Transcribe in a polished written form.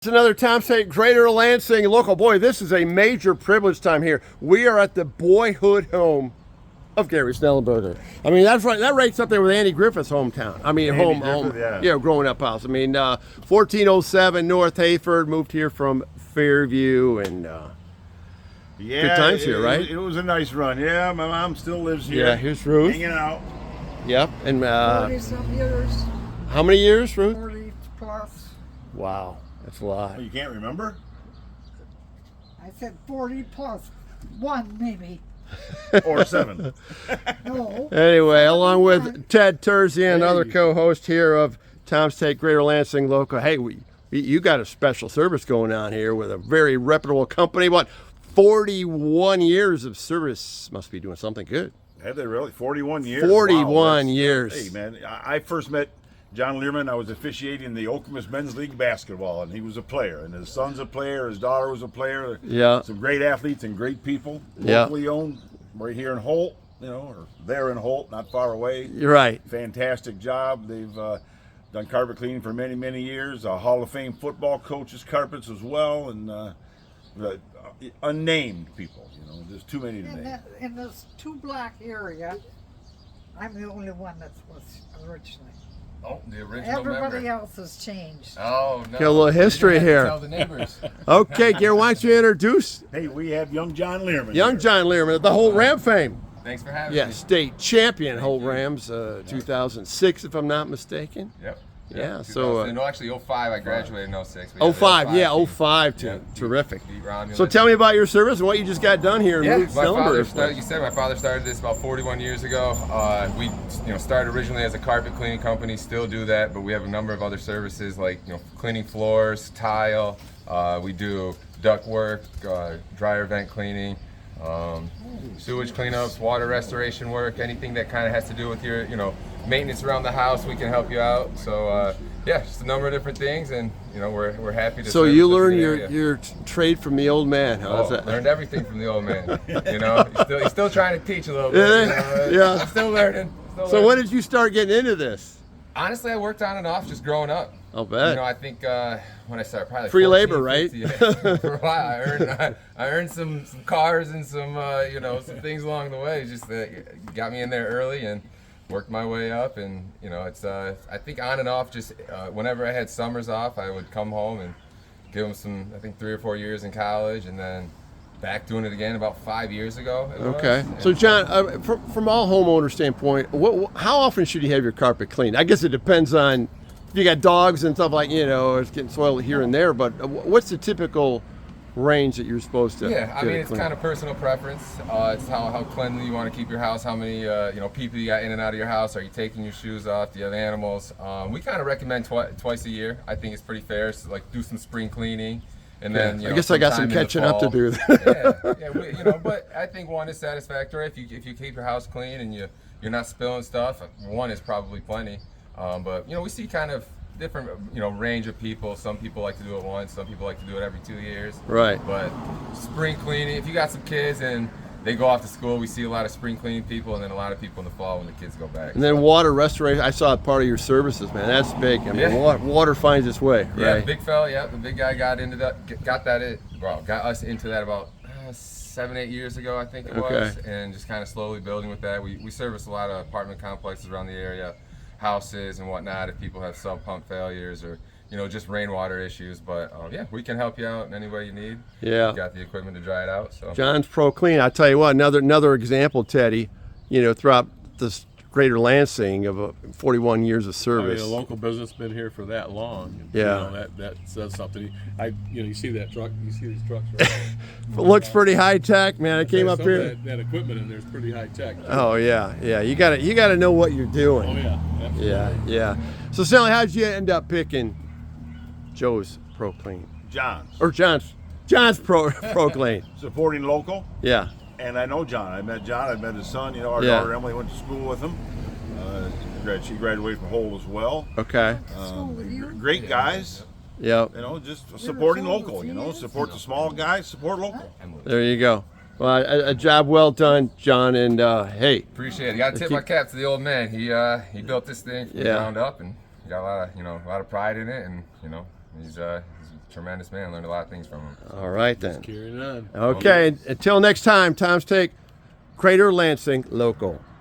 It's another Tom St. Greater Lansing Local. Boy, this is a major privilege time here. We are at the boyhood home of Gary Snellenberger. I mean, that's right. That rates up there with Andy Griffith's hometown. I mean, home, yeah, growing up house. I mean, 1407 North Hayford, moved here from Fairview, and yeah, good times here, right? It was a nice run. Yeah, my mom still lives here. Yeah, here's Ruth. Hanging out. Yep, and 40-some years. how many years, Ruth? 40 plus. Wow, that's a lot. Oh, you can't remember? I said 40 plus. One, maybe. Or 7. No. Anyway, along with Ted Terzian, another co-host here of Tom St. Greater Lansing Local. Hey, you got a special service going on here with a very reputable company. What, 41 years of service? Must be doing something good. Have they really? 41 years? 41 wow, years. Hey, man, I first met John Lierman. I was officiating the Okemos Men's League basketball, and he was a player. And his son's a player. His daughter was a player. Yeah. Some great athletes and great people. Yeah. Locally owned, right here in Holt, or there in Holt, not far away. You're right. Fantastic job. They've done carpet cleaning for many, many years. Hall of Fame football coaches carpets as well, and unnamed people. There's too many to name. In this 2 block area, I'm the only one that was originally. Oh, the original Everybody member. else has changed. Oh, no. Get a little history here. Tell the neighbors. Okay, Gary, why don't you introduce Hey, we have young John Lierman. young here. John Lierman of the Holt Ram fame. Thanks for having Yeah, me. state champion Holt Rams, 2006, if I'm not mistaken. Yep. Yeah, so, no, actually 05, I graduated in 06. 05, yeah, team. 05 too. Yeah, Terrific. beat Romulus. So tell me about your service and what you just got done here in Yeah, Ruth my father Snellenberger's. you said my father started this about 41 years ago. We started originally as a carpet cleaning company, still do that, but we have a number of other services like cleaning floors, tile. We do duct work, dryer vent cleaning, sewage cleanups, water restoration work, anything that kind of has to do with your maintenance around the house. We can help you out. So yeah, just a number of different things, and we're happy to. So service you this learned area. your trade from the old man, huh? Oh, learned everything from the old man. He's still trying to teach a little bit. Yeah. I'm still learning. So when did you start getting into this? Honestly, I worked on and off just growing up. I'll bet. I think when I started, probably Free 14, labor, right? 50, yeah. For a while, I earned some cars and some some things along the way. Just got me in there early and worked my way up, and it's I think on and off. Just whenever I had summers off, I would come home and give them some. I think 3 or 4 years in college, and then back doing it again about 5 years ago. Okay. So John, from all homeowner standpoint, how often should you have your carpet cleaned? I guess it depends on if you got dogs and stuff like it's getting soiled here and there. But what's the typical range that you're supposed to? Yeah, I mean, it's kind of personal preference. It's how cleanly you want to keep your house, how many people you got in and out of your house. Are you taking your shoes off? Do you have animals? We kind of recommend twice a year. I think it's pretty fair. So, do some spring cleaning, and then I guess I got some sometime in the catching up to fall. do. Yeah, but I think one is satisfactory if you keep your house clean and you're not spilling stuff. One is probably plenty. But we see kind of different range of people. Some people like to do it once, some people like to do it every 2 years. Right. But spring cleaning, if you got some kids and they go off to school, we see a lot of spring cleaning people, and then a lot of people in the fall when the kids go back. And then water restoration. I saw it part of your services, man. That's big. I mean, water finds its way, right? Yeah, the big fella. Yeah, the big guy got us into that about 7-8 years ago, I think it was, and just kind of slowly building with that. We service a lot of apartment complexes around the area, houses and whatnot, if people have sub pump failures or just rainwater issues. But we can help you out in any way you need. Yeah, we got the equipment to dry it out. So John's Pro Clean. I tell you what, another example, Teddy. Throughout this Greater Lansing of 41 years of service. A local business been here for that long. And, yeah, that says something. You see that truck. You see these trucks. Right? It looks pretty high tech, man. I came up here. That equipment in there is pretty high tech. Oh yeah. You got to know what you're doing. Oh yeah. Absolutely. Yeah. So Sally, how did you end up picking Joe's Pro Clean? John's Pro Clean. Supporting local. Yeah. And I know John. I met John. I met his son. Our daughter Emily went to school with him. She graduated from Holt as well. Okay. Great guys. Yeah. Just supporting local. Support the small guys. Support local. There you go. Well, a job well done, John. And hey, appreciate it. Got to tip my cap to the old man. He built this thing from the ground up, and he got a lot of pride in it, and he's tremendous man. Learned a lot of things from him. All right then. Carrying on. Okay, until next time, Tom's Take, Crater Lansing Local.